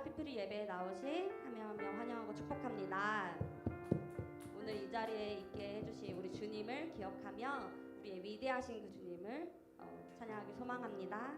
피프리 예배에 나오신 한 명 한 명 환영하고 축복합니다. 오늘 이 자리에 있게 해주신 우리 주님을 기억하며 우리의 위대하신 그 주님을 찬양하기 소망합니다.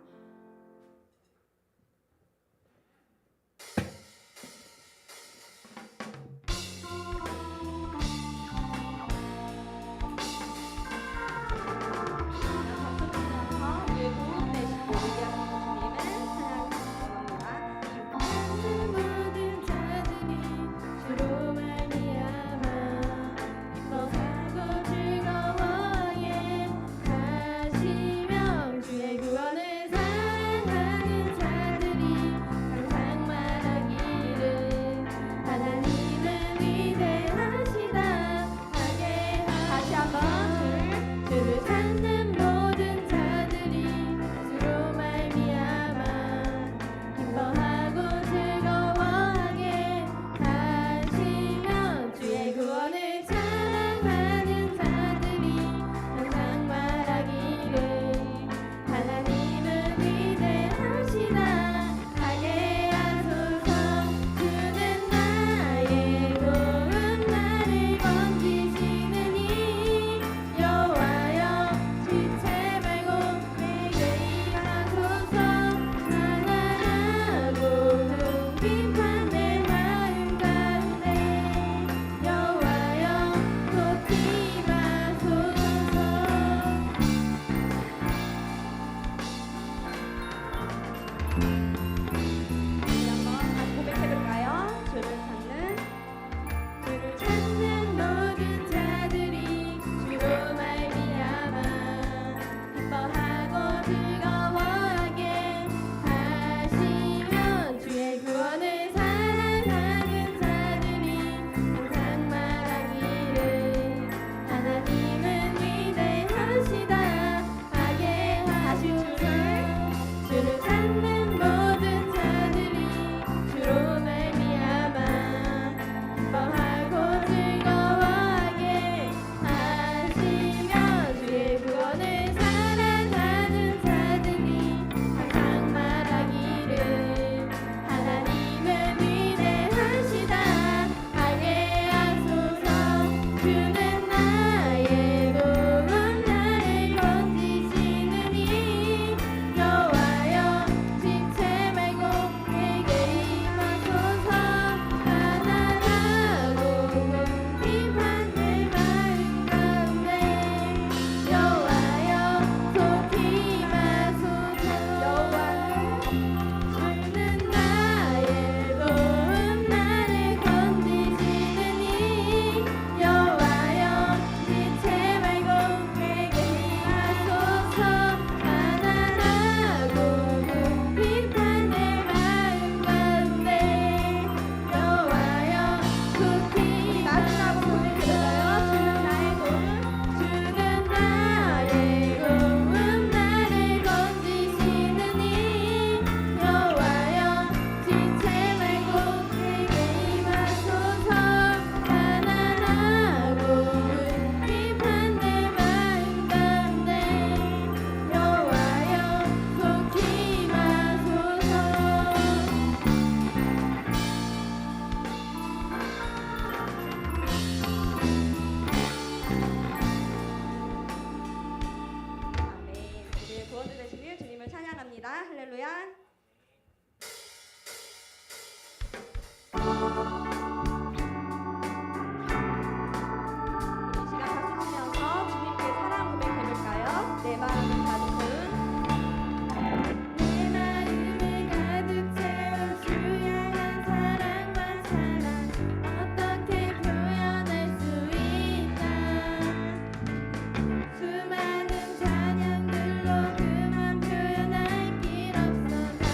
수많은 찬양들로 그만 표현할 길 없어.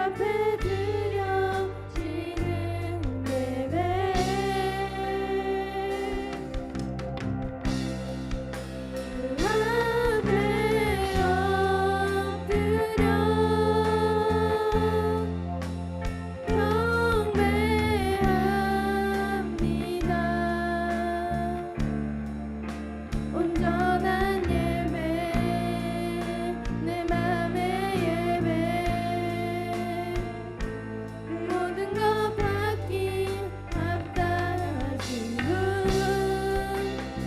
앞에 드려지는 예배 주 앞에 엎드려 경배합니다. 온전한 예배 내 맘의 예배 모든 것 받기 합당하신 분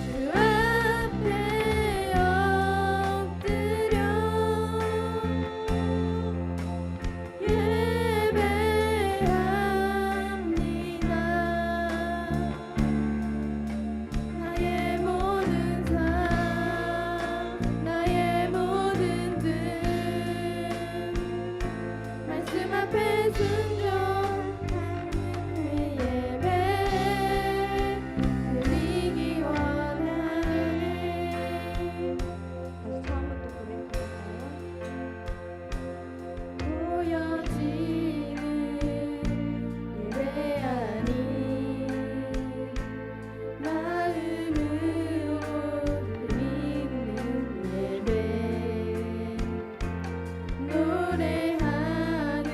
주 앞에 엎드려 예배합니다. 나의 모든 삶 나의 모든 뜻 말씀 앞에 순종하는 예배 드리기 원하네. 다시 처음부터 고백할까요? 보여지는 예배 아닌 마음으로 드리는 예배 노래하는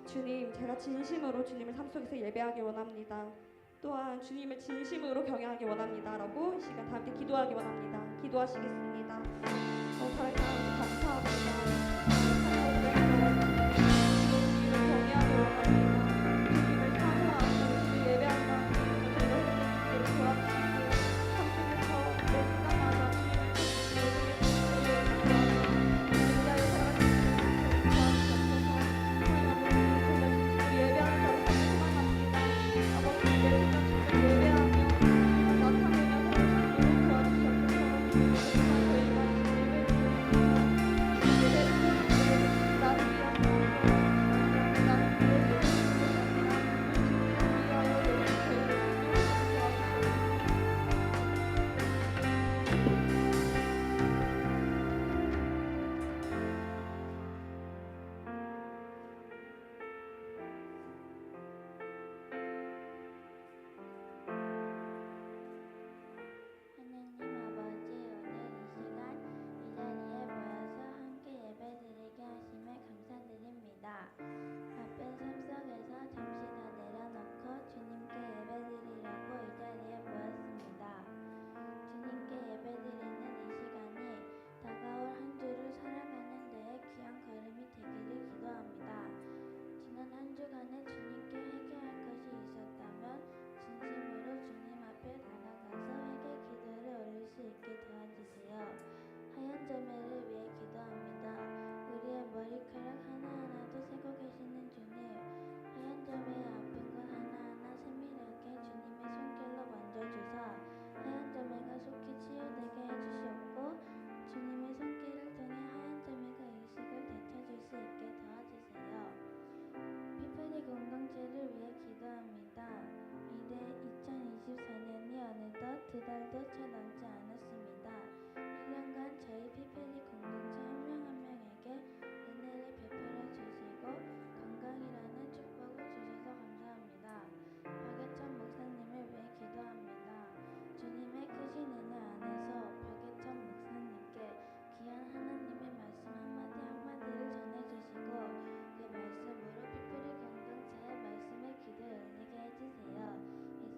주님, 제가 진심으로 주님을 삶 속에서 예배하기 원합니다. 또한 주님을 진심으로 경외하기 원합니다라고 이 시간 다 함께 기도하기 원합니다. 기도하시겠습니다. 살아가는 감사합니다. 주님을 경외하기 원합니다. 주님을 사모하고 주님을 예배하는 저희가 회개를 도와주시고 삶 속에서 매 순간마다 두 달도 채 넘지 않았습니다. 1년간 저희 피플리 공동체 한 명 한 명에게 은혜를 베풀어 주시고 건강이라는 축복을 주셔서 감사합니다. 박예천 목사님을 위해 기도합니다. 주님의 크신 은혜 안에서 박예천 목사님께 귀한 하나님의 말씀 한마디 한마디를 전해주시고 그 말씀으로 피플리 공동체의 말씀의 기도에 은혜게 해주세요.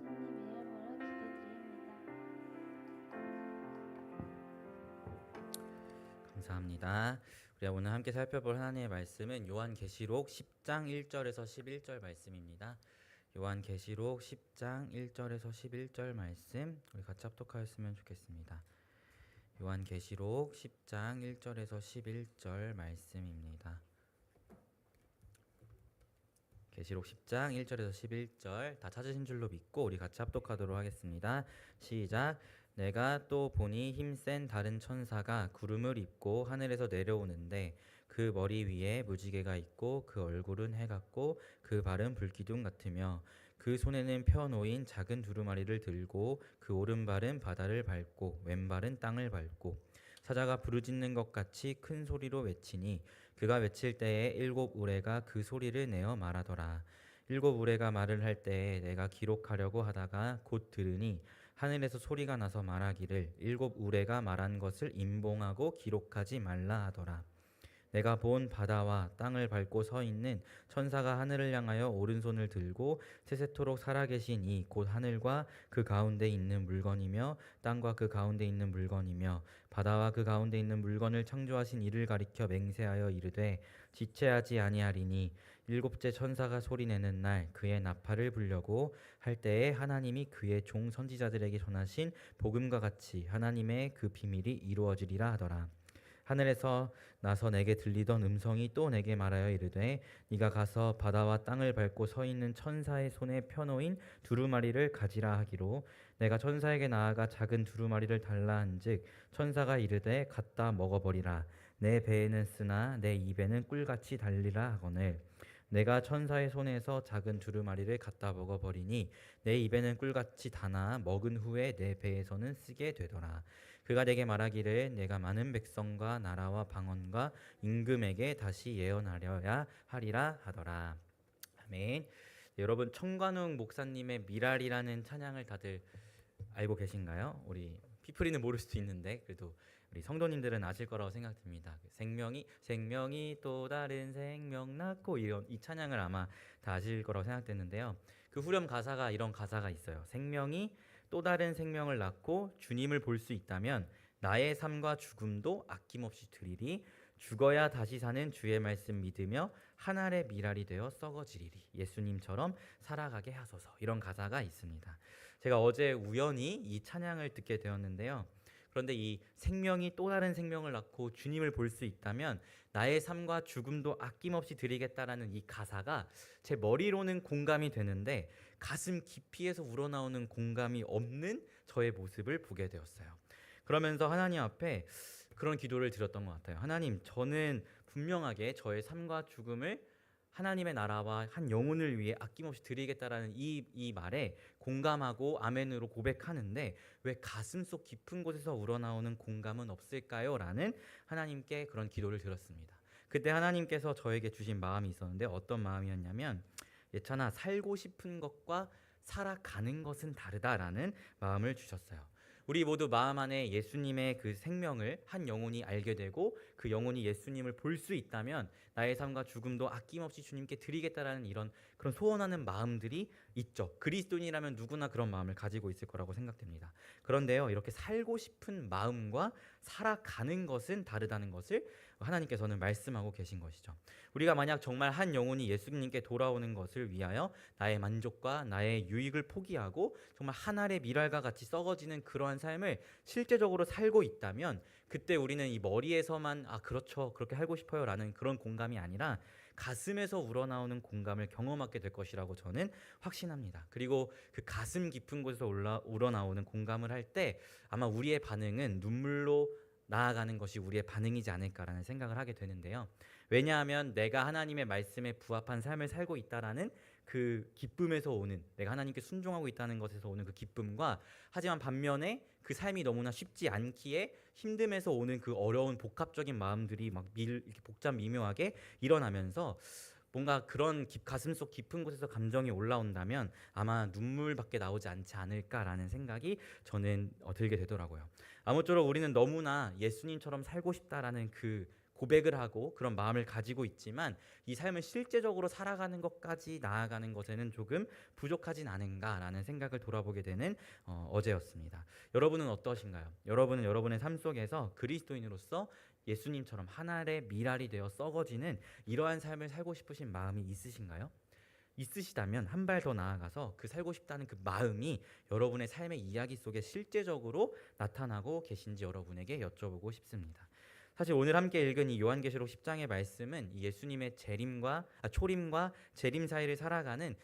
예수님 이름으로 기도드립니다. 감사합니다. 우리가 오늘 함께 살펴볼 하나님의 말씀은 요한계시록 10장 1절에서 11절 말씀입니다. 요한계시록 10장 1절에서 11절 말씀 우리 같이 합독하였으면 좋겠습니다. 요한계시록 10장 1절에서 11절 말씀입니다. 계시록 10장 1절에서 11절 다 찾으신 줄로 믿고 우리 같이 합독하도록 하겠습니다. 시작. 내가 또 보니 힘센 다른 천사가 구름을 입고 하늘에서 내려오는데 그 머리 위에 무지개가 있고 그 얼굴은 해 같고 그 발은 불기둥 같으며 그 손에는 펴놓인 작은 두루마리를 들고 그 오른발은 바다를 밟고 왼발은 땅을 밟고 사자가 부르짖는 것 같이 큰 소리로 외치니 그가 외칠 때에 일곱 우레가 그 소리를 내어 말하더라. 일곱 우레가 말을 할 때에 내가 기록하려고 하다가 곧 들으니 하늘에서 소리가 나서 말하기를 일곱 우레가 말한 것을 임봉하고 기록하지 말라 하더라. 내가 본 바다와 땅을 밟고 서 있는 천사가 하늘을 향하여 오른손을 들고 세세토록 살아계신 이 곧 하늘과 그 가운데 있는 물건이며 땅과 그 가운데 있는 물건이며 바다와 그 가운데 있는 물건을 창조하신 이를 가리켜 맹세하여 이르되 지체하지 아니하리니 일곱째 천사가 소리내는 날 그의 나팔을 불려고 할 때에 하나님이 그의 종 선지자들에게 전하신 복음과 같이 하나님의 그 비밀이 이루어지리라 하더라. 하늘에서 나서 내게 들리던 음성이 또 내게 말하여 이르되 네가 가서 바다와 땅을 밟고 서 있는 천사의 손에 펴놓인 두루마리를 가지라 하기로 내가 천사에게 나아가 작은 두루마리를 달라 한즉 천사가 이르되 갖다 먹어버리라. 내 배에는 쓰나 내 입에는 꿀같이 달리라 하거늘 내가 천사의 손에서 작은 두루마리를 갖다 먹어버리니 내 입에는 꿀같이 다나 먹은 후에 내 배에서는 쓰게 되더라. 그가 내게 말하기를 내가 많은 백성과 나라와 방언과 임금에게 다시 예언하려야 하리라 하더라. 아멘. 여러분 청관웅 목사님의 미랄이라는 찬양을 다들 알고 계신가요? 우리 피프리는 모를 수도 있는데 그래도 우리 성도님들은 아실 거라고 생각됩니다. 생명이 또 다른 생명 낳고 이런 이 찬양을 아마 다 아실 거라고 생각되는데요. 그 후렴 가사가 이런 가사가 있어요. 생명이 또 다른 생명을 낳고 주님을 볼 수 있다면 나의 삶과 죽음도 아낌없이 드리리. 죽어야 다시 사는 주의 말씀 믿으며 한 알의 미랄이 되어 썩어지리리. 예수님처럼 살아가게 하소서. 이런 가사가 있습니다. 제가 어제 우연히 이 찬양을 듣게 되었는데요. 그런데 이 생명이 또 다른 생명을 낳고 주님을 볼 수 있다면 나의 삶과 죽음도 아낌없이 드리겠다라는 이 가사가 제 머리로는 공감이 되는데 가슴 깊이에서 우러나오는 공감이 없는 저의 모습을 보게 되었어요. 그러면서 하나님 앞에 그런 기도를 드렸던 것 같아요. 하나님, 저는 분명하게 저의 삶과 죽음을 하나님의 나라와 한 영혼을 위해 아낌없이 드리겠다라는 이 말에 공감하고 아멘으로 고백하는데 왜 가슴속 깊은 곳에서 우러나오는 공감은 없을까요? 라는 하나님께 그런 기도를 드렸습니다. 그때 하나님께서 저에게 주신 마음이 있었는데 어떤 마음이었냐면 예찬아, 살고 싶은 것과 살아가는 것은 다르다라는 마음을 주셨어요. 우리 모두 마음 안에 예수님의 그 생명을 한 영혼이 알게 되고 그 영혼이 예수님을 볼 수 있다면 나의 삶과 죽음도 아낌없이 주님께 드리겠다라는 이런 그런 소원하는 마음들이 있죠. 그리스도인이라면 누구나 그런 마음을 가지고 있을 거라고 생각됩니다. 그런데요, 이렇게 살고 싶은 마음과 살아가는 것은 다르다는 것을 하나님께서는 말씀하고 계신 것이죠. 우리가 만약 정말 한 영혼이 예수님께 돌아오는 것을 위하여 나의 만족과 나의 유익을 포기하고 정말 한 알의 밀알과 같이 썩어지는 그러한 삶을 실제적으로 살고 있다면 그때 우리는 이 머리에서만 그렇죠, 그렇게 살고 싶어요 라는 그런 공감이 아니라 가슴에서 우러나오는 공감을 경험하게 될 것이라고 저는 확신합니다. 그리고 그 가슴 깊은 곳에서 우러나오는 공감을 할 때 아마 우리의 반응은 눈물로 나아가는 것이 우리의 반응이지 않을까라는 생각을 하게 되는데요. 왜냐하면 내가 하나님의 말씀에 부합한 삶을 살고 있다라는 그 기쁨에서 오는, 내가 하나님께 순종하고 있다는 것에서 오는 그 기쁨과, 하지만 반면에 그 삶이 너무나 쉽지 않기에 힘듦에서 오는 그 어려운 복합적인 마음들이 막 이렇게 복잡 미묘하게 일어나면서 뭔가 그런 가슴속 깊은 곳에서 감정이 올라온다면 아마 눈물밖에 나오지 않지 않을까라는 생각이 저는 들게 되더라고요. 아무쪼록 우리는 너무나 예수님처럼 살고 싶다라는 그 고백을 하고 그런 마음을 가지고 있지만 이 삶을 실제적으로 살아가는 것까지 나아가는 것에는 조금 부족하진 않은가라는 생각을 돌아보게 되는 어제였습니다. 여러분은 어떠신가요? 여러분은 여러분의 삶 속에서 그리스도인으로서 예수님처럼 하늘의 밀알이 되어 썩어지는 이러한 삶을 살고 싶으신 마음이 있으신가요? 있으시다면 한 발 더 나아가서 그 살고 싶다는 그 마음이 여러분의 삶의 이야기 속에 실제적으로 나타나고 계신지 여러분에게 여쭤보고 싶습니다. 사실 오늘 함께 읽은 이 요한계시록 10장의 말씀은 이 예수님의 초림과 재림 사이를 살아가는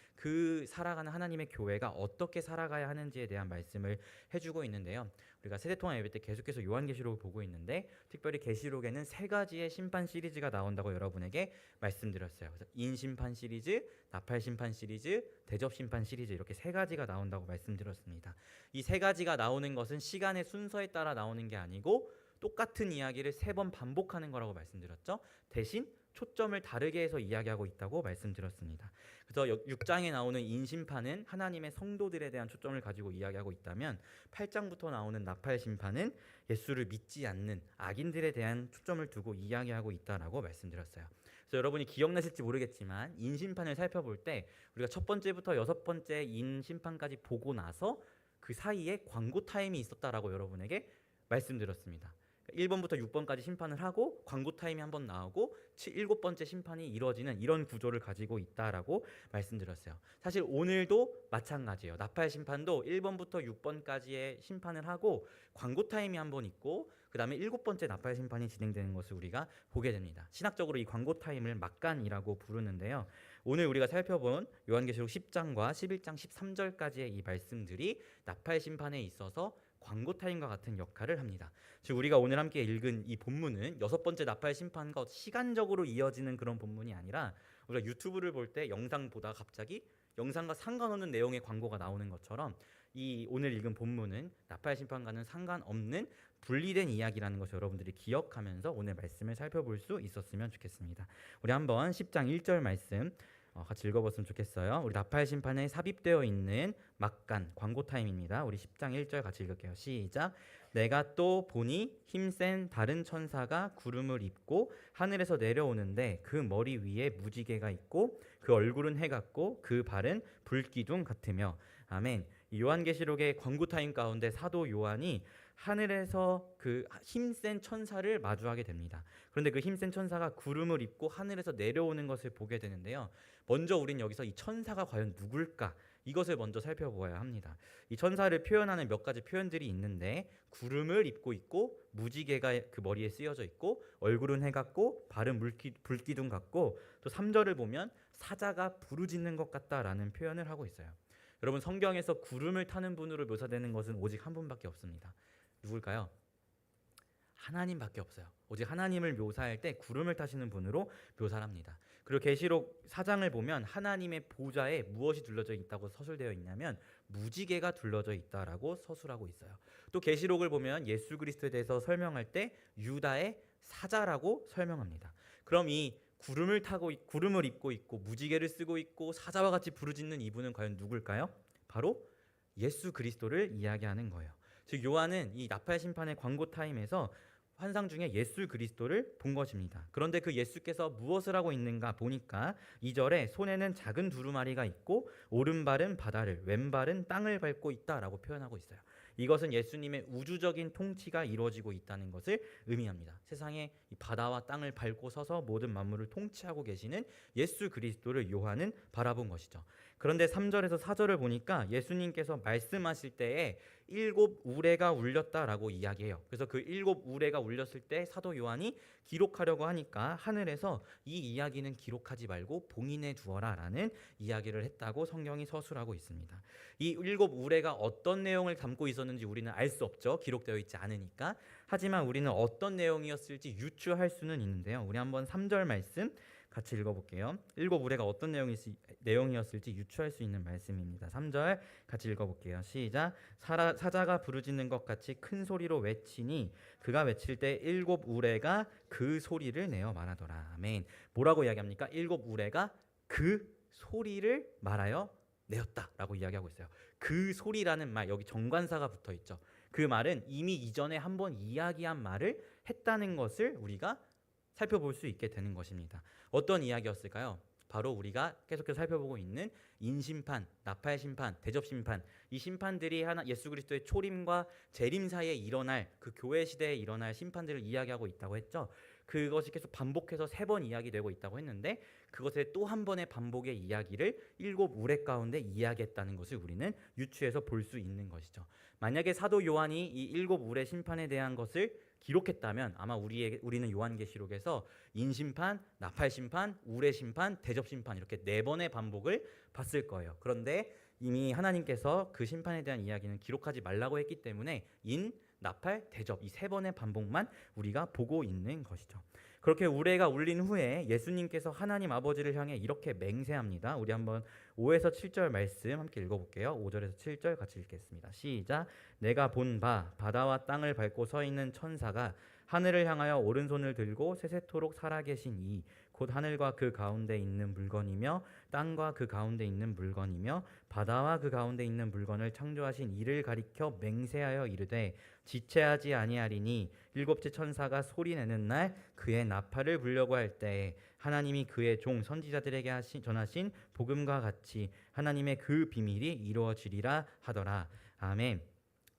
하나님의 교회가 어떻게 살아가야 하는지에 대한 말씀을 해주고 있는데요. 우리가 세대통합 예배 때 계속해서 요한계시록을 보고 있는데 특별히 계시록에는 3가지의 심판 시리즈가 나온다고 여러분에게 말씀드렸어요. 그래서 인심판 시리즈, 나팔심판 시리즈, 대접심판 시리즈 이렇게 3가지가 나온다고 말씀드렸습니다. 이 3가지가 나오는 것은 시간의 순서에 따라 나오는 게 아니고 똑같은 이야기를 3번 반복하는 거라고 말씀드렸죠. 대신 초점을 다르게 해서 이야기하고 있다고 말씀드렸습니다. 그래서 6장에 나오는 인심판은 하나님의 성도들에 대한 초점을 가지고 이야기하고 있다면 8장부터 나오는 나팔심판은 예수를 믿지 않는 악인들에 대한 초점을 두고 이야기하고 있다라고 말씀드렸어요. 그래서 여러분이 기억나실지 모르겠지만 인심판을 살펴볼 때 우리가 첫 번째부터 6번째 인심판까지 보고 나서 그 사이에 광고 타임이 있었다라고 여러분에게 말씀드렸습니다. 1번부터 6번까지 심판을 하고 광고 타임이 한번 나오고 7번째 심판이 이루어지는 이런 구조를 가지고 있다라고 말씀드렸어요. 사실 오늘도 마찬가지예요. 나팔 심판도 1번부터 6번까지의 심판을 하고 광고 타임이 한번 있고 그 다음에 7번째 나팔 심판이 진행되는 것을 우리가 보게 됩니다. 신학적으로 이 광고 타임을 막간이라고 부르는데요. 오늘 우리가 살펴본 요한계시록 10장과 11장 13절까지의 이 말씀들이 나팔 심판에 있어서 광고 타임과 같은 역할을 합니다. 즉 우리가 오늘 함께 읽은 이 본문은 6번째 나팔 심판과 시간적으로 이어지는 그런 본문이 아니라 우리가 유튜브를 볼 때 영상 보다가 갑자기 영상과 상관없는 내용의 광고가 나오는 것처럼 이 오늘 읽은 본문은 나팔 심판과는 상관없는 분리된 이야기라는 것을 여러분들이 기억하면서 오늘 말씀을 살펴볼 수 있었으면 좋겠습니다. 우리 한번 10장 1절 말씀 같이 읽어봤으면 좋겠어요. 우리 나팔 심판에 삽입되어 있는 막간 광고 타임입니다. 우리 10장 1절 같이 읽을게요. 시작. 내가 또 보니 힘센 다른 천사가 구름을 입고 하늘에서 내려오는데 그 머리 위에 무지개가 있고 그 얼굴은 해 같고 그 발은 불기둥 같으며. 아멘. 이 요한계시록의 광고 타임 가운데 사도 요한이 하늘에서 그 힘센 천사를 마주하게 됩니다. 그런데 그 힘센 천사가 구름을 입고 하늘에서 내려오는 것을 보게 되는데요. 먼저 우린 여기서 이 천사가 과연 누굴까? 이것을 먼저 살펴보아야 합니다. 이 천사를 표현하는 몇 가지 표현들이 있는데 구름을 입고 있고 무지개가 그 머리에 쓰여져 있고 얼굴은 해 같고 발은 불기둥 같고 또 3절을 보면 사자가 부르짖는 것 같다라는 표현을 하고 있어요. 여러분 성경에서 구름을 타는 분으로 묘사되는 것은 오직 한 분밖에 없습니다. 누굴까요? 하나님밖에 없어요. 오직 하나님을 묘사할 때 구름을 타시는 분으로 묘사를 합니다. 그리고 계시록 4장을 보면 하나님의 보좌에 무엇이 둘러져 있다고 서술되어 있냐면 무지개가 둘러져 있다라고 서술하고 있어요. 또 계시록을 보면 예수 그리스도에 대해서 설명할 때 유다의 사자라고 설명합니다. 그럼 이 구름을 입고 있고 무지개를 쓰고 있고 사자와 같이 부르짖는 이분은 과연 누굴까요? 바로 예수 그리스도를 이야기하는 거예요. 즉 요한은 이 나팔 심판의 광고 타임에서 환상 중에 예수 그리스도를 본 것입니다. 그런데 그 예수께서 무엇을 하고 있는가 보니까 2절에 손에는 작은 두루마리가 있고 오른발은 바다를 왼발은 땅을 밟고 있다라고 표현하고 있어요. 이것은 예수님의 우주적인 통치가 이루어지고 있다는 것을 의미합니다. 세상에 이 바다와 땅을 밟고 서서 모든 만물을 통치하고 계시는 예수 그리스도를 요한은 바라본 것이죠. 그런데 3절에서 4절을 보니까 예수님께서 말씀하실 때에 7 우레가 울렸다라고 이야기해요. 그래서 그 7 우레가 울렸을 때 사도 요한이 기록하려고 하니까 하늘에서 이 이야기는 기록하지 말고 봉인해 두어라라는 이야기를 했다고 성경이 서술하고 있습니다. 이 7 우레가 어떤 내용을 담고 있었는지 우리는 알 수 없죠. 기록되어 있지 않으니까. 하지만 우리는 어떤 내용이었을지 유추할 수는 있는데요. 우리 한번 3절 말씀 같이 읽어볼게요. 7 우레가 어떤 내용이었을지 유추할 수 있는 말씀입니다. 3절 같이 읽어볼게요. 시작. 사자가 부르짖는 것 같이 큰 소리로 외치니 그가 외칠 때 7 우레가 그 소리를 내어 말하더라. 아멘. 뭐라고 이야기합니까? 7 우레가 그 소리를 말하여 내었다라고 이야기하고 있어요. 그 소리라는 말, 여기 정관사가 붙어 있죠. 그 말은 이미 이전에 한번 이야기한 말을 했다는 것을 우리가 살펴볼 수 있게 되는 것입니다. 어떤 이야기였을까요? 바로 우리가 계속해서 살펴보고 있는 인심판, 나팔심판, 대접심판, 이 심판들이 예수 그리스도의 초림과 재림 사이에 일어날 그 교회 시대에 일어날 심판들을 이야기하고 있다고 했죠. 그것이 계속 반복해서 3번 이야기되고 있다고 했는데 그것의 또 한 번의 반복의 이야기를 7 우레 가운데 이야기했다는 것을 우리는 유추해서 볼 수 있는 것이죠. 만약에 사도 요한이 이 7 우레 심판에 대한 것을 기록했다면 아마 우리는 요한계시록에서 인심판, 나팔심판, 우레심판, 대접심판 이렇게 4번의 반복을 봤을 거예요. 그런데 이미 하나님께서 그 심판에 대한 이야기는 기록하지 말라고 했기 때문에 인, 나팔, 대접 이 3번의 반복만 우리가 보고 있는 것이죠. 그렇게 우레가 울린 후에 예수님께서 하나님 아버지를 향해 이렇게 맹세합니다. 우리 한번 5에서 7절 말씀 함께 읽어볼게요. 5절에서 7절 같이 읽겠습니다. 시작. 내가 본 바 바다와 땅을 밟고 서 있는 천사가 하늘을 향하여 오른손을 들고 세세토록 살아계신 이 곧 하늘과 그 가운데 있는 물건이며 땅과 그 가운데 있는 물건이며 바다와 그 가운데 있는 물건을 창조하신 이를 가리켜 맹세하여 이르되 지체하지 아니하리니 7째 천사가 소리내는 날 그의 나팔을 불려고 할 때에 하나님이 그의 종 선지자들에게 전하신 복음과 같이 하나님의 그 비밀이 이루어지리라 하더라. 아멘.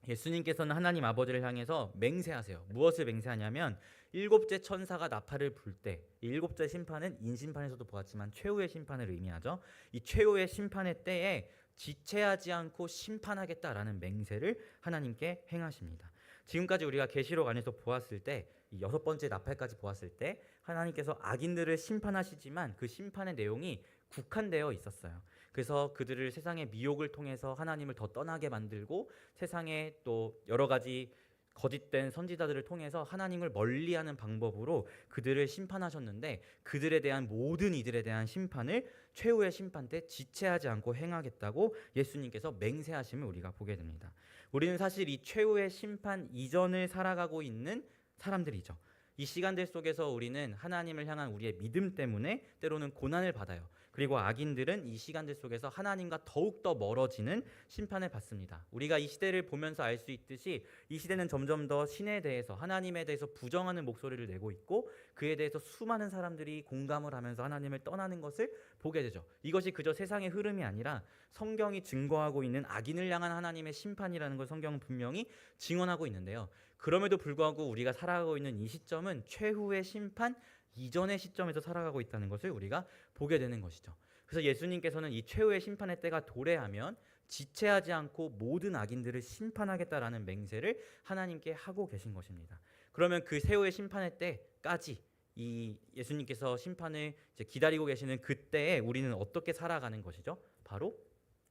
예수님께서는 하나님 아버지를 향해서 맹세하세요. 무엇을 맹세하냐면 7째 천사가 나팔을 불 때, 이 7째 심판은 인심판에서도 보았지만 최후의 심판을 의미하죠. 이 최후의 심판의 때에 지체하지 않고 심판하겠다라는 맹세를 하나님께 행하십니다. 지금까지 우리가 계시록 안에서 보았을 때, 이 6번째 나팔까지 보았을 때 하나님께서 악인들을 심판하시지만 그 심판의 내용이 국한되어 있었어요. 그래서 그들을 세상의 미혹을 통해서 하나님을 더 떠나게 만들고 세상에 또 여러 가지 거짓된 선지자들을 통해서 하나님을 멀리하는 방법으로 그들을 심판하셨는데 그들에 대한 모든 이들에 대한 심판을 최후의 심판 때 지체하지 않고 행하겠다고 예수님께서 맹세하심을 우리가 보게 됩니다. 우리는 사실 이 최후의 심판 이전을 살아가고 있는 사람들이죠. 이 시간들 속에서 우리는 하나님을 향한 우리의 믿음 때문에 때로는 고난을 받아요. 그리고 악인들은 이 시간들 속에서 하나님과 더욱더 멀어지는 심판을 받습니다. 우리가 이 시대를 보면서 알 수 있듯이 이 시대는 점점 더 신에 대해서, 하나님에 대해서 부정하는 목소리를 내고 있고, 그에 대해서 수많은 사람들이 공감을 하면서 하나님을 떠나는 것을 보게 되죠. 이것이 그저 세상의 흐름이 아니라 성경이 증거하고 있는 악인을 향한 하나님의 심판이라는 걸 성경은 분명히 증언하고 있는데요. 그럼에도 불구하고 우리가 살아가고 있는 이 시점은 최후의 심판 이전의 시점에서 살아가고 있다는 것을 우리가 보게 되는 것이죠. 그래서 예수님께서는 이 최후의 심판의 때가 도래하면 지체하지 않고 모든 악인들을 심판하겠다라는 맹세를 하나님께 하고 계신 것입니다. 그러면 그 최후의 심판의 때까지 이 예수님께서 심판을 이제 기다리고 계시는 그때에 우리는 어떻게 살아가는 것이죠? 바로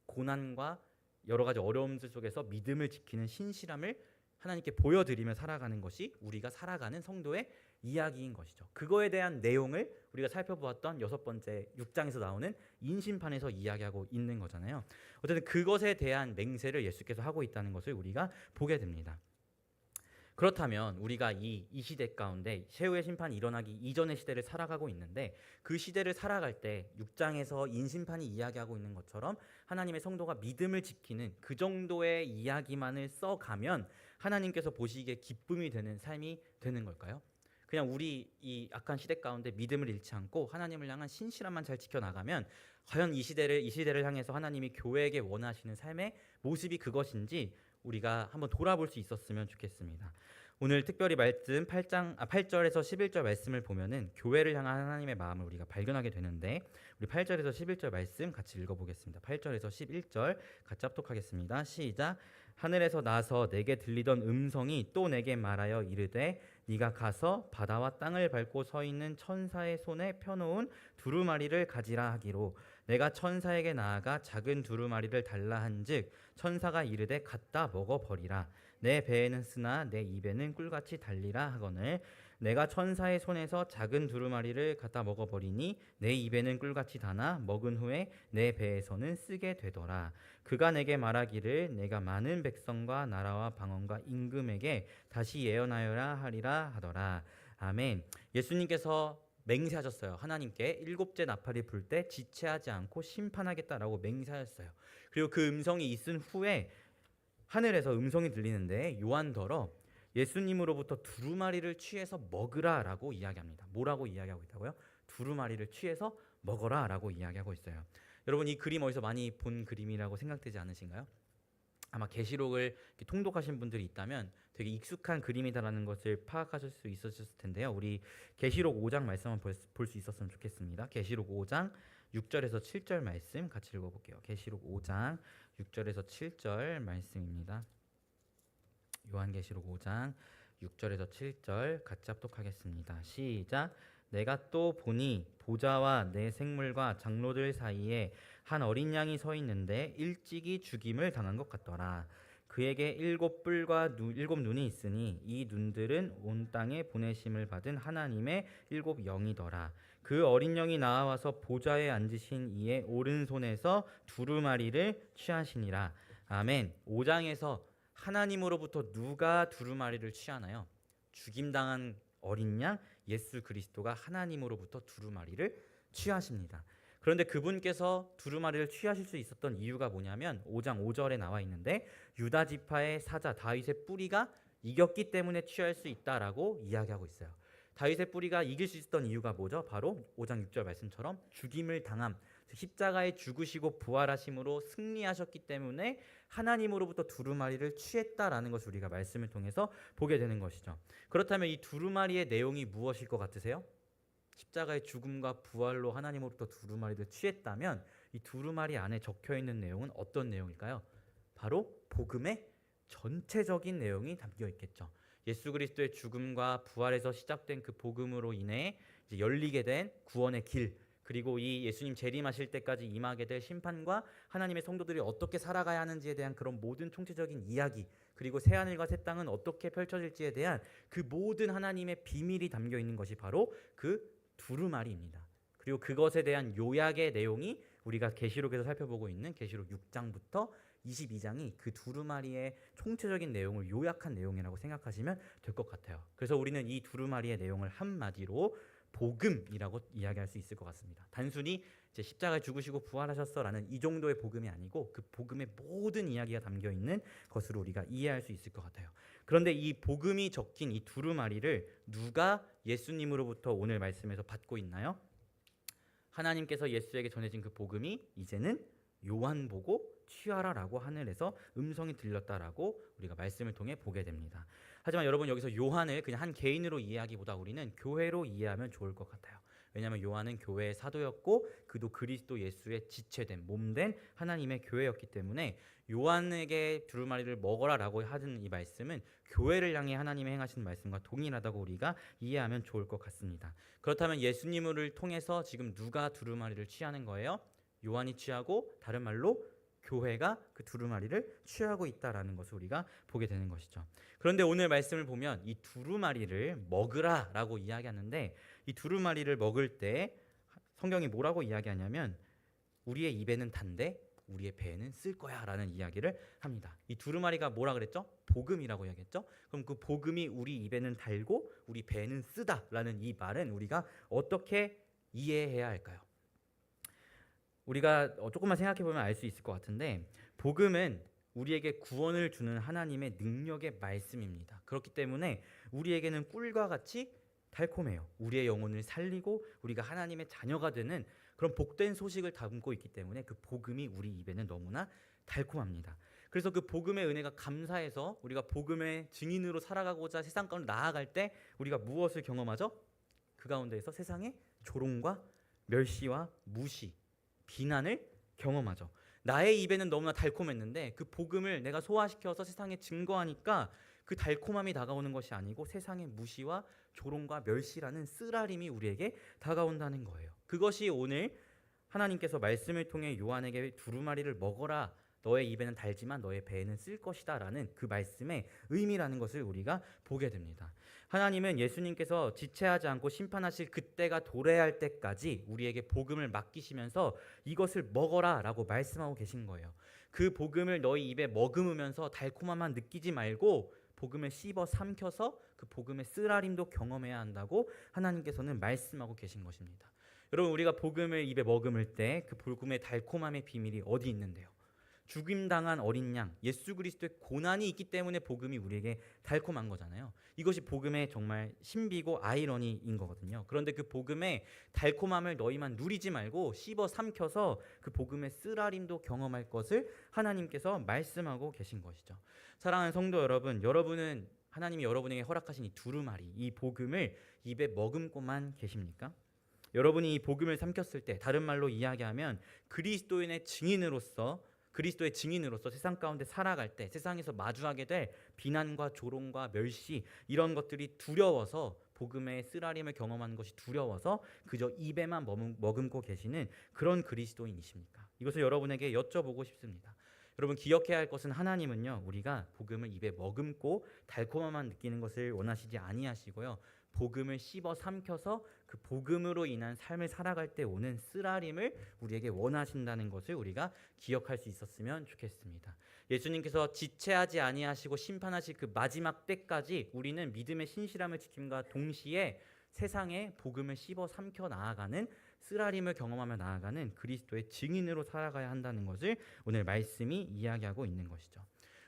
고난과 여러 가지 어려움들 속에서 믿음을 지키는 신실함을 하나님께 보여드리며 살아가는 것이 우리가 살아가는 성도의 이야기인 것이죠. 그거에 대한 내용을 우리가 살펴보았던 6번째 6장에서 나오는 인심판에서 이야기하고 있는 거잖아요. 어쨌든 그것에 대한 맹세를 예수께서 하고 있다는 것을 우리가 보게 됩니다. 그렇다면 우리가 이 시대 가운데 최후의 심판이 일어나기 이전의 시대를 살아가고 있는데, 그 시대를 살아갈 때 6장에서 인심판이 이야기하고 있는 것처럼 하나님의 성도가 믿음을 지키는 그 정도의 이야기만을 써가면 하나님께서 보시기에 기쁨이 되는 삶이 되는 걸까요? 그냥 우리 이 악한 시대 가운데 믿음을 잃지 않고 하나님을 향한 신실함만 잘 지켜나가면 과연 이 시대를 향해서 하나님이 교회에게 원하시는 삶의 모습이 그것인지 우리가 한번 돌아볼 수 있었으면 좋겠습니다. 오늘 특별히 말씀 8절에서 11절 말씀을 보면은 교회를 향한 하나님의 마음을 우리가 발견하게 되는데, 우리 8절에서 11절 말씀 같이 읽어보겠습니다. 8절에서 11절 같이 합독하겠습니다. 시작. 하늘에서 나서 내게 들리던 음성이 또 내게 말하여 이르되 네가 가서 바다와 땅을 밟고 서 있는 천사의 손에 펴놓은 두루마리를 가지라 하기로, 내가 천사에게 나아가 작은 두루마리를 달라 한즉 천사가 이르되 갖다 먹어버리라. 내 배에는 쓰나 내 입에는 꿀같이 달리라 하거늘, 내가 천사의 손에서 작은 두루마리를 갖다 먹어버리니 내 입에는 꿀같이 다나 먹은 후에 내 배에서는 쓰게 되더라. 그가 내게 말하기를 내가 많은 백성과 나라와 방언과 임금에게 다시 예언하여라 하리라 하더라. 아멘. 예수님께서 맹세하셨어요. 하나님께 7째 나팔이 불 때 지체하지 않고 심판하겠다라고 맹세하셨어요. 그리고 그 음성이 있은 후에 하늘에서 음성이 들리는데 요한더러 예수님으로부터 두루마리를 취해서 먹으라라고 이야기합니다. 뭐라고 이야기하고 있다고요? 두루마리를 취해서 먹어라라고 이야기하고 있어요. 여러분, 이 그림 어디서 많이 본 그림이라고 생각되지 않으신가요? 아마 계시록을 통독하신 분들이 있다면 되게 익숙한 그림이다라는 것을 파악하실 수 있었을 텐데요. 우리 계시록 5장 말씀 한번 볼 수 있었으면 좋겠습니다. 계시록 5장 6절에서 7절 말씀 같이 읽어볼게요. 계시록 5장 6절에서 7절 말씀입니다. 요한계시록 5장 6절에서 7절 같이 합독하겠습니다. 시작. 내가 또 보니 보좌와 내 생물과 장로들 사이에 한 어린 양이 서 있는데 일찍이 죽임을 당한 것 같더라. 그에게 7뿔과 7눈이 있으니 이 눈들은 온 땅에 보내심을 받은 하나님의 7 영이더라. 그 어린 영이 나와서 보좌에 앉으신 이의 오른손에서 두루마리를 취하시니라. 아멘. 5장에서 하나님으로부터 누가 두루마리를 취하나요? 죽임당한 어린 양 예수 그리스도가 하나님으로부터 두루마리를 취하십니다. 그런데 그분께서 두루마리를 취하실 수 있었던 이유가 뭐냐면 5장 5절에 나와 있는데 유다 지파의 사자 다윗의 뿌리가 이겼기 때문에 취할 수 있다라고 이야기하고 있어요. 다윗의 뿌리가 이길 수 있었던 이유가 뭐죠? 바로 5장 6절 말씀처럼 죽임을 당함, 십자가에 죽으시고 부활하심으로 승리하셨기 때문에 하나님으로부터 두루마리를 취했다라는 것을 우리가 말씀을 통해서 보게 되는 것이죠. 그렇다면 이 두루마리의 내용이 무엇일 것 같으세요? 십자가의 죽음과 부활로 하나님으로부터 두루마리를 취했다면 이 두루마리 안에 적혀있는 내용은 어떤 내용일까요? 바로 복음의 전체적인 내용이 담겨 있겠죠. 예수 그리스도의 죽음과 부활에서 시작된 그 복음으로 인해 이제 열리게 된 구원의 길, 그리고 이 예수님 재림하실 때까지 임하게 될 심판과 하나님의 성도들이 어떻게 살아가야 하는지에 대한 그런 모든 총체적인 이야기, 그리고 새하늘과 새 땅은 어떻게 펼쳐질지에 대한 그 모든 하나님의 비밀이 담겨 있는 것이 바로 그 두루마리입니다. 그리고 그것에 대한 요약의 내용이 우리가 계시록에서 살펴보고 있는 계시록 6장부터 22장이 그 두루마리의 총체적인 내용을 요약한 내용이라고 생각하시면 될 것 같아요. 그래서 우리는 이 두루마리의 내용을 한마디로 복음이라고 이야기할 수 있을 것 같습니다. 단순히 이제 십자가에 죽으시고 부활하셨어라는 이 정도의 복음이 아니고 그 복음의 모든 이야기가 담겨 있는 것으로 우리가 이해할 수 있을 것 같아요. 그런데 이 복음이 적힌 이 두루마리를 누가 예수님으로부터 오늘 말씀에서 받고 있나요? 하나님께서 예수에게 전해진 그 복음이 이제는 요한 보고 취하라라고 하늘에서 음성이 들렸다라고 우리가 말씀을 통해 보게 됩니다. 하지만 여러분, 여기서 요한을 그냥 한 개인으로 이해하기보다 우리는 교회로 이해하면 좋을 것 같아요. 왜냐하면 요한은 교회의 사도였고 그도 그리스도 예수의 지체된 몸된 하나님의 교회였기 때문에 요한에게 두루마리를 먹어라라고 하는 이 말씀은 교회를 향해 하나님이 행하시는 말씀과 동일하다고 우리가 이해하면 좋을 것 같습니다. 그렇다면 예수님을 통해서 지금 누가 두루마리를 취하는 거예요? 요한이 취하고, 다른 말로 교회가 그 두루마리를 취하고 있다라는 것을 우리가 보게 되는 것이죠. 그런데 오늘 말씀을 보면 이 두루마리를 먹으라라고 이야기하는데, 이 두루마리를 먹을 때 성경이 뭐라고 이야기하냐면 우리의 입에는 단데 우리의 배에는 쓸 거야라는 이야기를 합니다. 이 두루마리가 뭐라 그랬죠? 복음이라고 이야기했죠. 그럼 그 복음이 우리 입에는 달고 우리 배에는 쓰다라는 이 말은 우리가 어떻게 이해해야 할까요? 우리가 조금만 생각해 보면 알 수 있을 것 같은데, 복음은 우리에게 구원을 주는 하나님의 능력의 말씀입니다. 그렇기 때문에 우리에게는 꿀과 같이 달콤해요. 우리의 영혼을 살리고 우리가 하나님의 자녀가 되는 그런 복된 소식을 담고 있기 때문에 그 복음이 우리 입에는 너무나 달콤합니다. 그래서 그 복음의 은혜가 감사해서 우리가 복음의 증인으로 살아가고자 세상 가운데 나아갈 때 우리가 무엇을 경험하죠? 그 가운데에서 세상의 조롱과 멸시와 무시, 비난을 경험하죠. 나의 입에는 너무나 달콤했는데 그 복음을 내가 소화시켜서 세상에 증거하니까 그 달콤함이 다가오는 것이 아니고 세상의 무시와 조롱과 멸시라는 쓰라림이 우리에게 다가온다는 거예요. 그것이 오늘 하나님께서 말씀을 통해 요한에게 두루마리를 먹어라, 너의 입에는 달지만 너의 배에는 쓸 것이다 라는 그 말씀의 의미라는 것을 우리가 보게 됩니다. 하나님은 예수님께서 지체하지 않고 심판하실 그때가 도래할 때까지 우리에게 복음을 맡기시면서 이것을 먹어라 라고 말씀하고 계신 거예요. 그 복음을 너희 입에 머금으면서 달콤함만 느끼지 말고 복음을 씹어 삼켜서 그 복음의 쓰라림도 경험해야 한다고 하나님께서는 말씀하고 계신 것입니다. 여러분, 우리가 복음을 입에 머금을 때 그 복음의 달콤함의 비밀이 어디 있는데요? 죽임당한 어린 양 예수 그리스도의 고난이 있기 때문에 복음이 우리에게 달콤한 거잖아요. 이것이 복음의 정말 신비고 아이러니인 거거든요. 그런데 그 복음의 달콤함을 너희만 누리지 말고 씹어 삼켜서 그 복음의 쓰라림도 경험할 것을 하나님께서 말씀하고 계신 것이죠. 사랑하는 성도 여러분, 여러분은 하나님이 여러분에게 허락하신 이 두루마리, 이 복음을 입에 머금고만 계십니까? 여러분이 이 복음을 삼켰을 때, 다른 말로 이야기하면 그리스도의 증인으로서 세상 가운데 살아갈 때 세상에서 마주하게 될 비난과 조롱과 멸시, 이런 것들이 두려워서, 복음의 쓰라림을 경험하는 것이 두려워서 그저 입에만 머금고 계시는 그런 그리스도인이십니까? 이것을 여러분에게 여쭤보고 싶습니다. 여러분, 기억해야 할 것은 하나님은요, 우리가 복음을 입에 머금고 달콤함만 느끼는 것을 원하시지 아니하시고요, 복음을 씹어 삼켜서 그 복음으로 인한 삶을 살아갈 때 오는 쓰라림을 우리에게 원하신다는 것을 우리가 기억할 수 있었으면 좋겠습니다. 예수님께서 지체하지 아니하시고 심판하실 그 마지막 때까지 우리는 믿음의 신실함을 지킴과 동시에 세상에 복음을 씹어 삼켜 나아가는, 쓰라림을 경험하며 나아가는 그리스도의 증인으로 살아가야 한다는 것을 오늘 말씀이 이야기하고 있는 것이죠.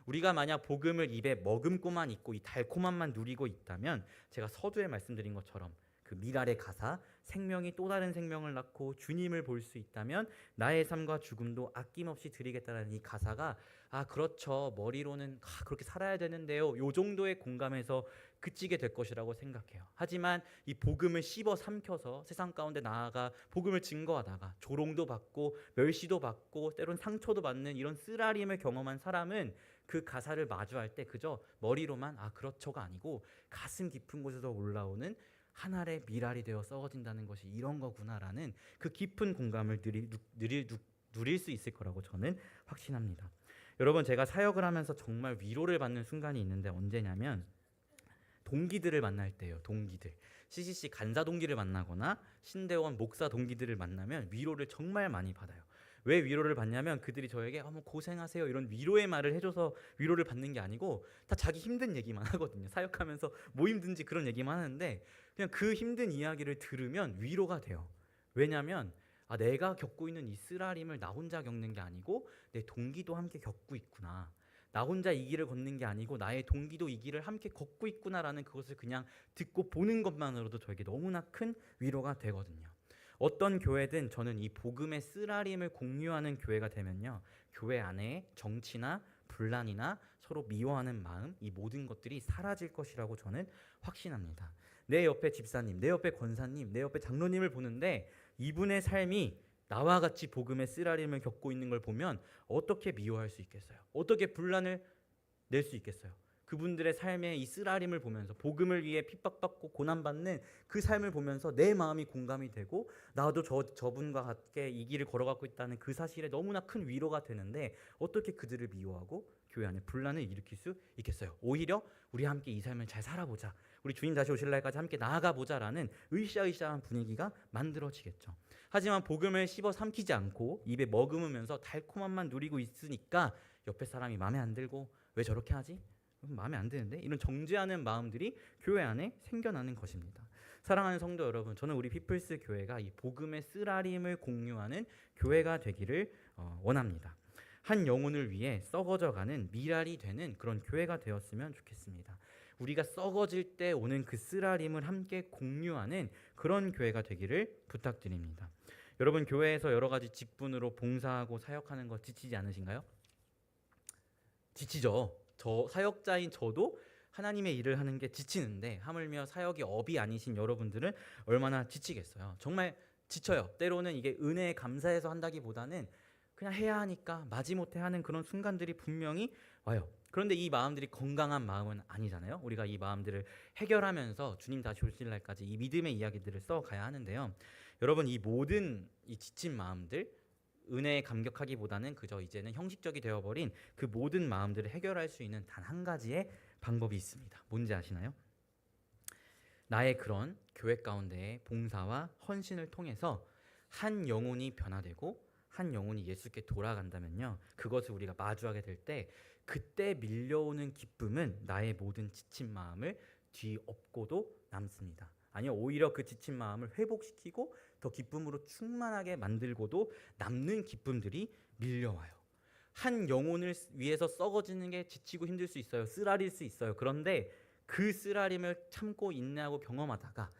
우리가 만약 복음을 입에 머금고만 있고 이 달콤함만 누리고 있다면, 제가 서두에 말씀드린 것처럼 그 미랄의 가사, 생명이 또 다른 생명을 낳고 주님을 볼 수 있다면 나의 삶과 죽음도 아낌없이 드리겠다라는 이 가사가, 그렇죠, 머리로는 그렇게 살아야 되는데요, 요 정도의 공감에서 그치게 될 것이라고 생각해요. 하지만 이 복음을 씹어 삼켜서 세상 가운데 나아가 복음을 증거하다가 조롱도 받고 멸시도 받고 때론 상처도 받는 이런 쓰라림을 경험한 사람은 그 가사를 마주할 때 그저 머리로만 그렇죠가 아니고 가슴 깊은 곳에서 올라오는 한 알의 미랄이 되어 썩어진다는 것이 이런 거구나라는 그 깊은 공감을 누릴 수 있을 거라고 저는 확신합니다. 여러분, 제가 사역을 하면서 정말 위로를 받는 순간이 있는데 언제냐면 동기들을 만날 때예요. 동기들, CCC 간사 동기를 만나거나 신대원 목사 동기들을 만나면 위로를 정말 많이 받아요. 왜 위로를 받냐면 그들이 저에게 뭐 고생하세요 이런 위로의 말을 해줘서 위로를 받는 게 아니고 다 자기 힘든 얘기만 하거든요. 사역하면서 뭐 힘든지 그런 얘기만 하는데 그냥 그 힘든 이야기를 들으면 위로가 돼요. 왜냐하면 내가 겪고 있는 이 쓰라림을 나 혼자 겪는 게 아니고 내 동기도 함께 겪고 있구나. 나 혼자 이 길을 걷는 게 아니고 나의 동기도 이 길을 함께 걷고 있구나라는 그것을 그냥 듣고 보는 것만으로도 저에게 너무나 큰 위로가 되거든요. 어떤 교회든 저는 이 복음의 쓰라림을 공유하는 교회가 되면요, 교회 안에 정치나 분란이나 서로 미워하는 마음, 이 모든 것들이 사라질 것이라고 저는 확신합니다. 내 옆에 집사님, 내 옆에 권사님, 내 옆에 장로님을 보는데 이분의 삶이 나와 같이 복음의 쓰라림을 겪고 있는 걸 보면 어떻게 미워할 수 있겠어요? 어떻게 분란을 낼 수 있겠어요? 그분들의 삶의 이 쓰라림을 보면서 복음을 위해 핍박받고 고난받는 그 삶을 보면서 내 마음이 공감이 되고 나도 저분과 같게 이 길을 걸어가고 있다는 그 사실에 너무나 큰 위로가 되는데 어떻게 그들을 미워하고 교회 안에 분란을 일으킬 수 있겠어요? 오히려 우리 함께 이 삶을 잘 살아보자, 우리 주님 다시 오실 날까지 함께 나아가보자라는 으쌰으쌰한 분위기가 만들어지겠죠. 하지만 복음을 씹어 삼키지 않고 입에 머금으면서 달콤함만 누리고 있으니까 옆에 사람이 마음에 안 들고 왜 저렇게 하지? 마음에 안 드는데? 이런 정죄하는 마음들이 교회 안에 생겨나는 것입니다. 사랑하는 성도 여러분, 저는 우리 피플스 교회가 이 복음의 쓰라림을 공유하는 교회가 되기를 원합니다. 한 영혼을 위해 썩어져가는 미랄이 되는 그런 교회가 되었으면 좋겠습니다. 우리가 썩어질 때 오는 그 쓰라림을 함께 공유하는 그런 교회가 되기를 부탁드립니다. 여러분, 교회에서 여러 가지 직분으로 봉사하고 사역하는 거 지치지 않으신가요? 지치죠. 저 사역자인 저도 하나님의 일을 하는 게 지치는데 하물며 사역이 업이 아니신 여러분들은 얼마나 지치겠어요. 정말 지쳐요. 때로는 이게 은혜에 감사해서 한다기보다는 그냥 해야 하니까 마지못해 하는 그런 순간들이 분명히 와요. 그런데 이 마음들이 건강한 마음은 아니잖아요. 우리가 이 마음들을 해결하면서 주님 다시 오실 날까지 이 믿음의 이야기들을 써가야 하는데요. 여러분, 이 모든 이 지친 마음들, 은혜에 감격하기보다는 그저 이제는 형식적이 되어버린 그 모든 마음들을 해결할 수 있는 단 한 가지의 방법이 있습니다. 뭔지 아시나요? 나의 그런 교회 가운데의 봉사와 헌신을 통해서 한 영혼이 변화되고 한 영혼이 예수께 돌아간다면요, 그것을 우리가 마주하게 될 때 그때 밀려오는 기쁨은 나의 모든 지친 마음을 뒤엎고도 남습니다. 아니요, 오히려 그 지친 마음을 회복시키고 더 기쁨으로 충만하게 만들고도 남는 기쁨들이 밀려와요. 한 영혼을 위해서 썩어지는 게 지치고 힘들 수 있어요. 쓰라릴 수 있어요. 그런데 그 쓰라림을 참고 인내하고 경험하다가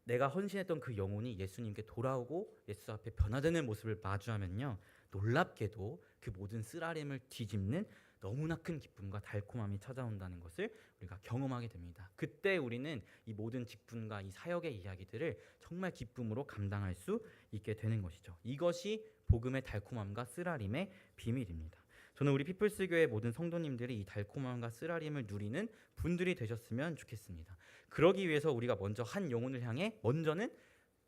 내가 헌신했던 그 영혼이 예수님께 돌아오고 예수 앞에 변화되는 모습을 마주하면요, 놀랍게도 그 모든 쓰라림을 뒤집는 너무나 큰 기쁨과 달콤함이 찾아온다는 것을 우리가 경험하게 됩니다. 그때 우리는 이 모든 직분과 이 사역의 이야기들을 정말 기쁨으로 감당할 수 있게 되는 것이죠. 이것이 복음의 달콤함과 쓰라림의 비밀입니다. 저는 우리 피플스 교회 모든 성도님들이 이 달콤함과 쓰라림을 누리는 분들이 되셨으면 좋겠습니다. 그러기 위해서 우리가 먼저 한 영혼을 향해 먼저는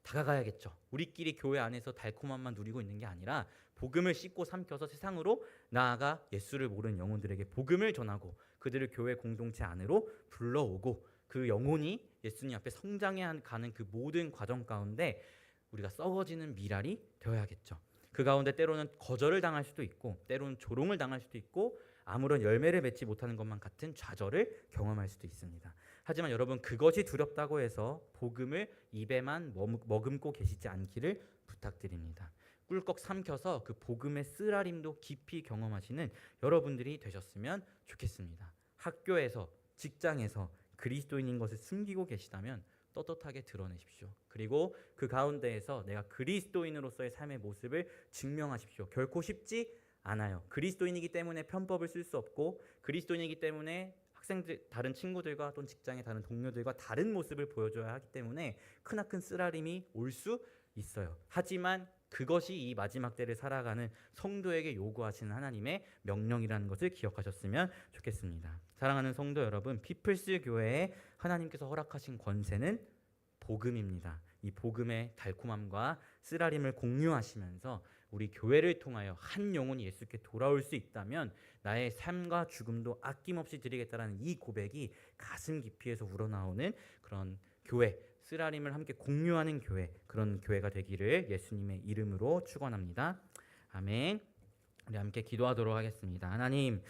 다가가야겠죠. 우리끼리 교회 안에서 달콤함만 누리고 있는 게 아니라 복음을 씻고 삼켜서 세상으로 나아가 예수를 모르는 영혼들에게 복음을 전하고 그들을 교회 공동체 안으로 불러오고 그 영혼이 예수님 앞에 성장해 가는 그 모든 과정 가운데 우리가 썩어지는 미랄이 되어야겠죠. 그 가운데 때로는 거절을 당할 수도 있고 때로는 조롱을 당할 수도 있고 아무런 열매를 맺지 못하는 것만 같은 좌절을 경험할 수도 있습니다. 하지만 여러분, 그것이 두렵다고 해서 복음을 입에만 머금고 계시지 않기를 부탁드립니다. 꿀꺽 삼켜서 그 복음의 쓰라림도 깊이 경험하시는 여러분들이 되셨으면 좋겠습니다. 학교에서, 직장에서 그리스도인인 것을 숨기고 계시다면 떳떳하게 드러내십시오. 그리고 그 가운데에서 내가 그리스도인으로서의 삶의 모습을 증명하십시오. 결코 쉽지 않아요. 그리스도인이기 때문에 편법을 쓸 수 없고 그리스도인이기 때문에 학생들, 다른 친구들과 또는 직장의 다른 동료들과 다른 모습을 보여줘야 하기 때문에 크나큰 쓰라림이 올 수 있어요. 하지만 그것이 이 마지막 때를 살아가는 성도에게 요구하시는 하나님의 명령이라는 것을 기억하셨으면 좋겠습니다. 사랑하는 성도 여러분, 피플스 교회에 하나님께서 허락하신 권세는 복음입니다. 이 복음의 달콤함과 쓰라림을 공유하시면서 우리 교회를 통하여 한 영혼이 예수께 돌아올 수 있다면 나의 삶과 죽음도 아낌없이 드리겠다라는 이 고백이 가슴 깊이에서 우러나오는 그런 교회, 쓰라림을 함께 공유하는 교회, 그런 교회가 되기를 예수님의 이름으로 축원합니다. 아멘. 우리 함께 기도하도록 하겠습니다. 하나님,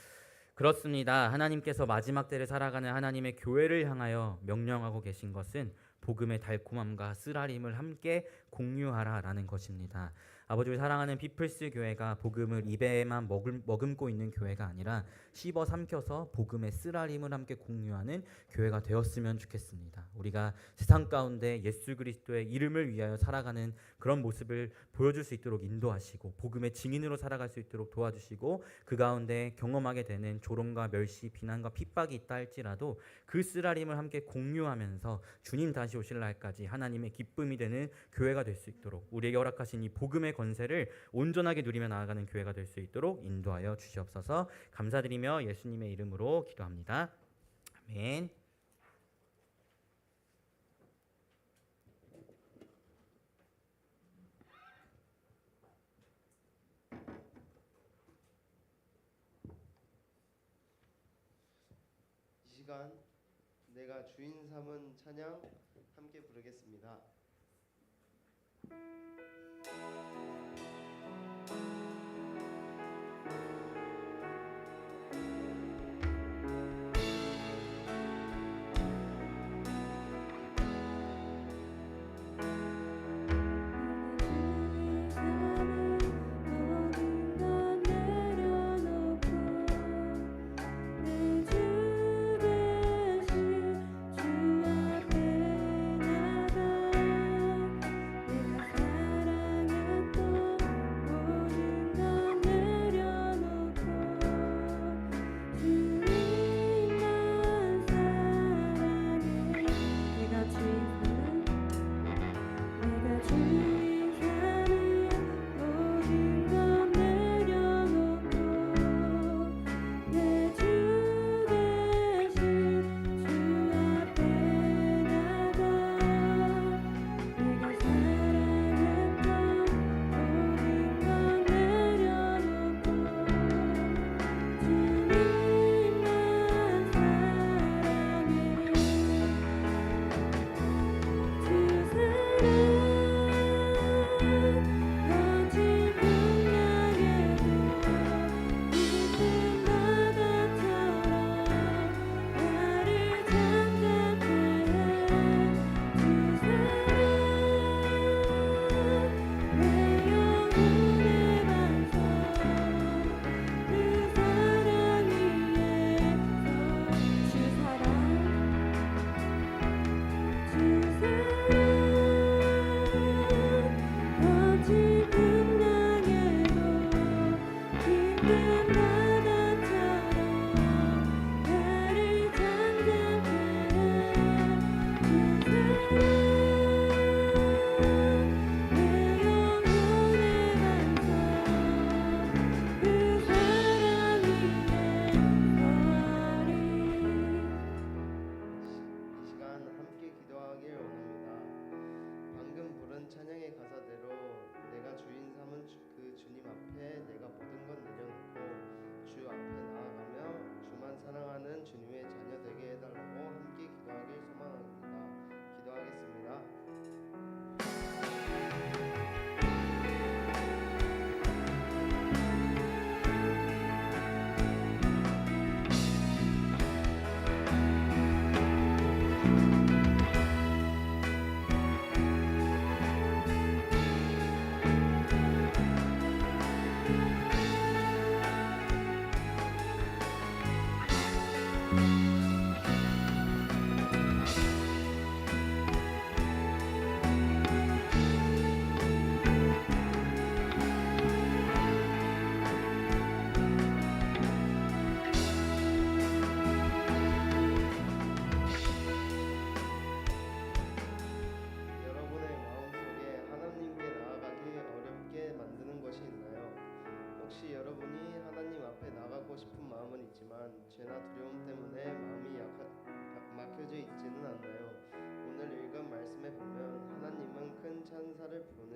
그렇습니다. 하나님께서 마지막 때를 살아가는 하나님의 교회를 향하여 명령하고 계신 것은 복음의 달콤함과 쓰라림을 함께 공유하라라는 것입니다. 아버지를 사랑하는 피플스 교회가 복음을 입에만 머금고 있는 교회가 아니라 씹어 삼켜서 복음의 쓰라림을 함께 공유하는 교회가 되었으면 좋겠습니다. 우리가 세상 가운데 예수 그리스도의 이름을 위하여 살아가는 그런 모습을 보여줄 수 있도록 인도하시고 복음의 증인으로 살아갈 수 있도록 도와주시고 그 가운데 경험하게 되는 조롱과 멸시, 비난과 핍박이 있다 할지라도 그 쓰라림을 함께 공유하면서 주님 다시 오실 날까지 하나님의 기쁨이 되는 교회가 될 수 있도록 우리에게 허락하신 이 복음의 권세를 온전하게 누리며 나아가는 교회가 될 수 있도록 인도하여 주시옵소서. 감사드리며 예수님의 이름으로 기도합니다. 아멘. 이 시간 내가 주인 삼은 찬양 함께 부르겠습니다.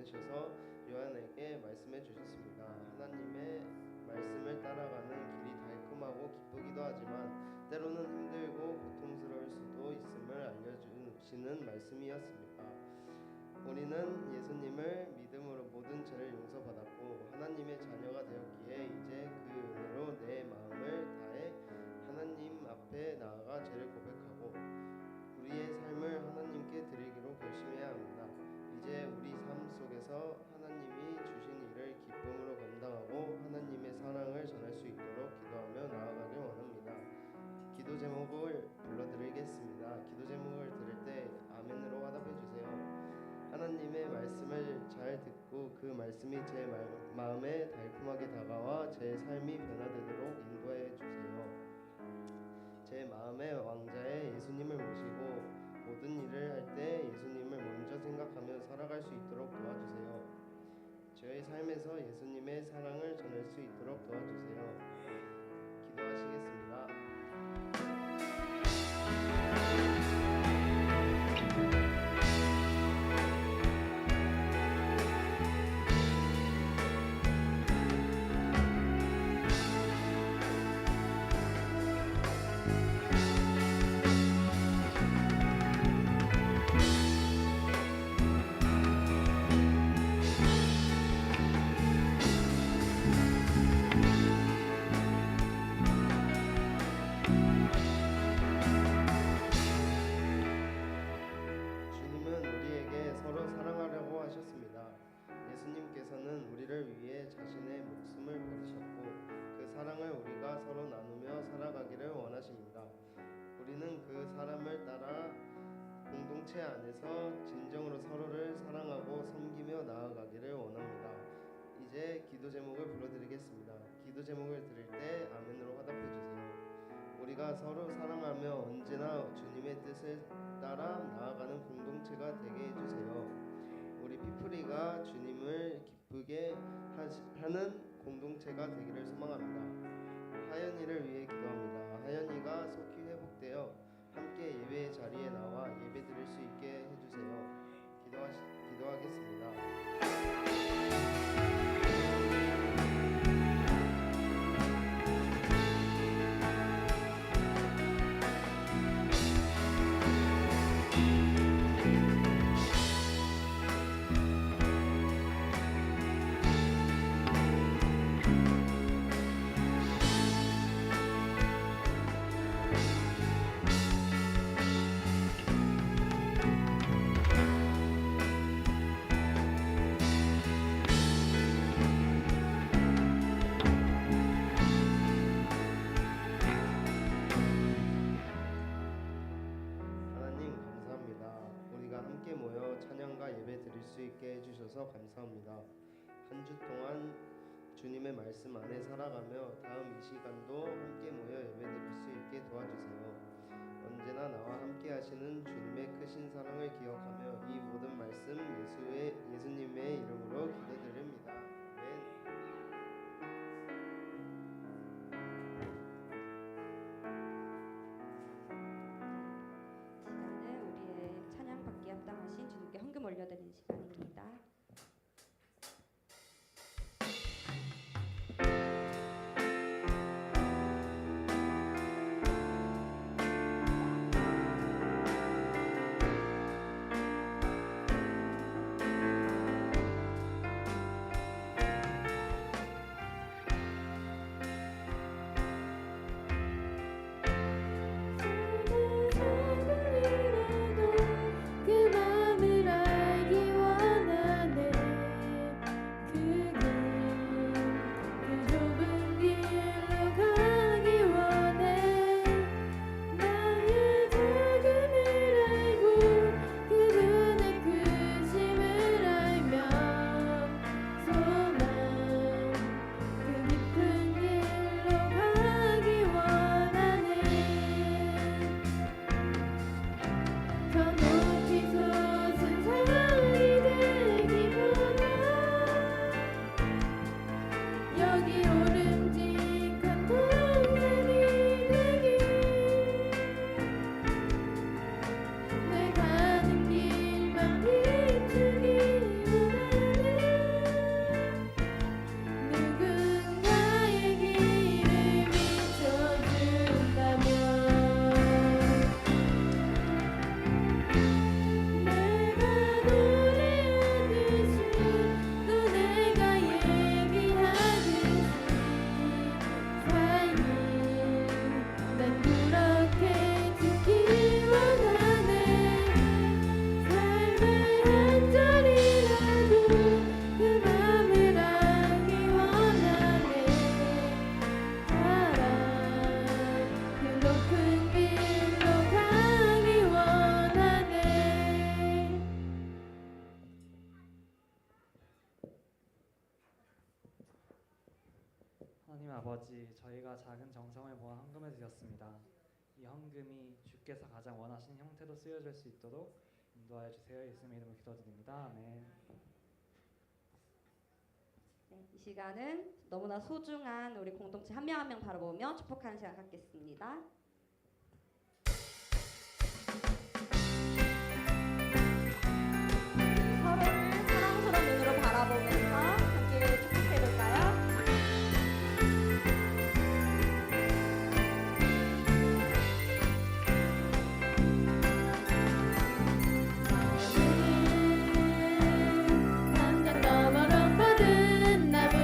보내셔서 요한에게 말씀해 주셨습니다. 하나님의 말씀을 따라가는 길이 달콤하고 기쁘기도 하지만 때로는 힘들고 고통스러울 수도 있음을 알려주시는 주시는 말씀이었습니다. 우리는 예수님을 믿음으로 모든 죄를 용서받았고 하나님의 자녀가 되었기에 이제 그 은혜로 내 마음을 다해 하나님 앞에 나아가 죄를 고백하고 우리의 삶을 하나님께 드리기로 결심해야 합니다. 이제 우리 삶 속에서 하나님이 주신 일을 기쁨으로 감당하고 하나님의 사랑을 전할 수 있도록 기도하며 나아가길 원합니다. 기도 제목을 불러드리겠습니다. 기도 제목을 들을 때 아멘으로 화답해 주세요. 하나님의 말씀을 잘 듣고 그 말씀이 제 마음에 달콤하게 다가와 제 삶이 변화되도록 인도해 주세요. 제 마음의 왕자에 예수님을 모시고 모든 일을 할 때 예수님을 먼저 생각하며 살아갈 수 있도록 도와주세요. 저의 삶에서 예수님의 사랑을 전할 수 있도록 도와주세요. 기도하시겠습니다. 주님은 우리에게 서로 사랑하라고 하셨습니다. 예수님께서는 우리를 위해 자신의 목숨을 버리셨고 그 사랑을 우리가 서로 나누며 살아가기를 원하십니다. 우리는 그 사람을 따라 공동체 안에서 진정으로 서로를 사랑하고 섬기며 나아가기를 원합니다. 이제 기도 제목을 불러드리겠습니다. 기도 제목을 들을 때 아멘으로 화답해 주세요. 우리가 서로 사랑하며 언제나 주님의 뜻을 따라 나아가는 공동체가 되게 해주세요. 우리 피프리가 주님을 기쁘게 하는 공동체가 되기를 소망합니다. 하연이를 위해 기도합니다. 하연이가 속히 회복되어 함께 예배의 자리에 나와 예배 드릴 수 있게 해주세요. 기도하겠습니다. 하나님 감사합니다. 우리가 함께 모여 찬양과 예배 드릴 수 있게 해주셔서 감사합니다. 한 주 동안 주님의 말씀 안에 살아가며 다음 이 시간도 함께 모여 예배 드릴 수 있게 도와주세요. 언제나 나와 함께 하시는 주님의 크신 사랑을 기억하며 이 모든 말씀 예수님의 이름으로 기도드립니다. 아멘. 시간은 우리의 찬양 받기 합당하신 주님께 헌금 올려드리는 시간입니다. 아버지, 저희가 작은 정성을 모아 헌금을 드렸습니다. 이 헌금이 주께서 가장 원하시는 형태로 쓰여질 수 있도록 인도하여 주세요. 예수님 이름으로 기도드립니다. 아멘. 네, 이 시간은 너무나 소중한 우리 공동체 한 명 한 명 바라보며 축복하는 시간 갖겠습니다. 서로를 사랑스러운 눈으로 바라보면서 함께 축복해 볼까요? 당장 너머로 뻗은 나무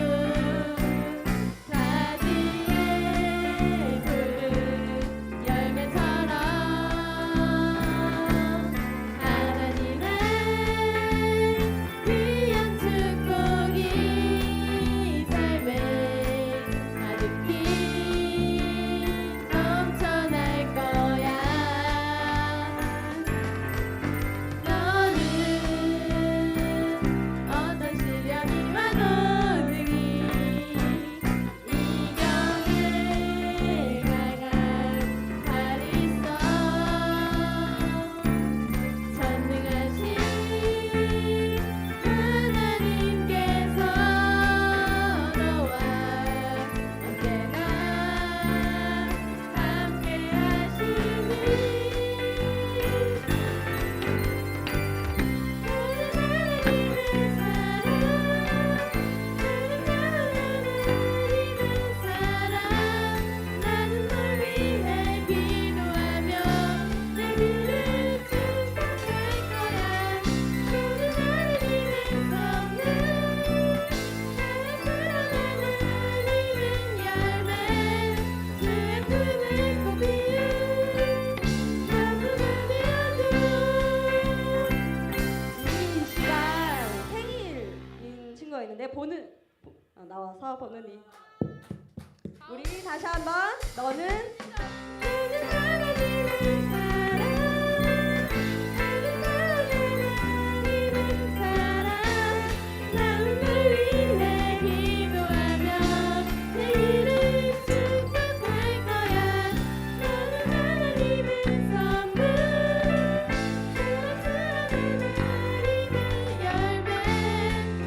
가지에 푸른 열매처럼 하나님의 귀한 축복이 삶에 가득히 넘쳐날 거야. 너는 어떤 시련이 와도 능히 이겨낼 강한 팔이 있어. 전능하신 하나님께서 너와 언제나 함께 하시니 나는 널 위해 기도하며 내 길을 축복할 거야. 너는 하나님의 선물, 사랑하는 하나님의 열매, 주의 품을 꼭 비운 나무가 되어줘. 이 시간 생일인 친구가 있는데 나와서 보는 이 우리 다시 한번 너는 나는 하나님의 사랑, 하나님의 사랑. 나는 널 위해 기도하며 내 길을 축복할 거야. 너는 하나님의 선물, 사랑하는 하나님의 열매,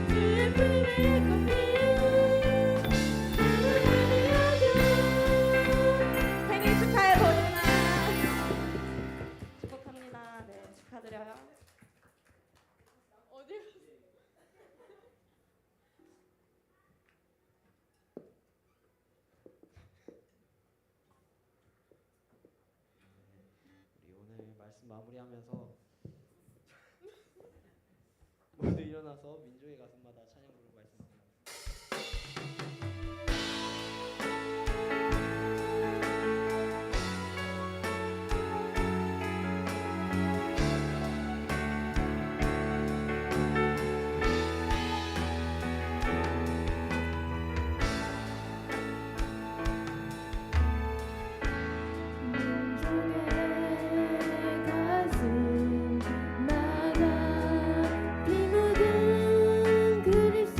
주의 품에 꼭 비운 나무가 되어줘. 생일 축하해 보은아. 축복합니다. 네, 축하드려요. 우리 오늘 말씀 마무리하면서 모두 일어나서 민족의 가슴마다 찬양 부르고 말씀 마무리합니다. 민족의 가슴마다 피 묻은 그리스도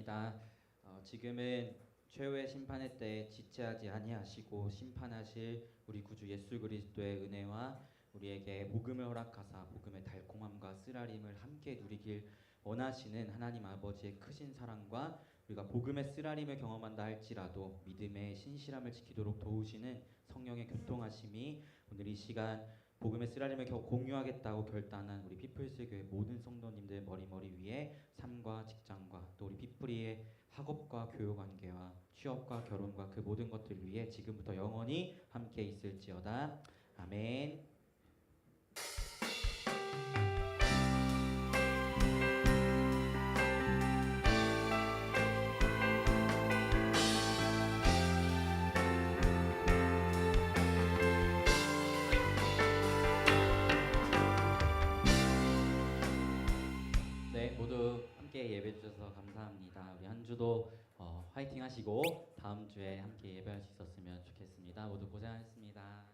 감사합니다. 지금은 최후의 심판의 때에 지체하지 아니하시고 심판하실 우리 구주 예수 그리스도의 은혜와 우리에게 복음을 허락하사 복음의 달콤함과 쓰라림을 함께 누리길 원하시는 하나님 아버지의 크신 사랑과 우리가 복음의 쓰라림을 경험한다 할지라도 믿음의 신실함을 지키도록 도우시는 성령의 교통하심이 오늘 이 시간 복음의 쓰라림을 공유하겠다고 결단한 우리 피플스 교회 모든 성도님들 머리 위에 삶과 직장과 또 우리 피플이의 학업과 교육 관계와 취업과 결혼과 그 모든 것들 위해 지금부터 영원히 함께 있을지어다. 아멘. 네, 모두 함께 예배 주셔서 감사합니다. 우리 한 주도 화이팅 하시고 다음 주에 함께 예배할 수 있었으면 좋겠습니다. 모두 고생하셨습니다.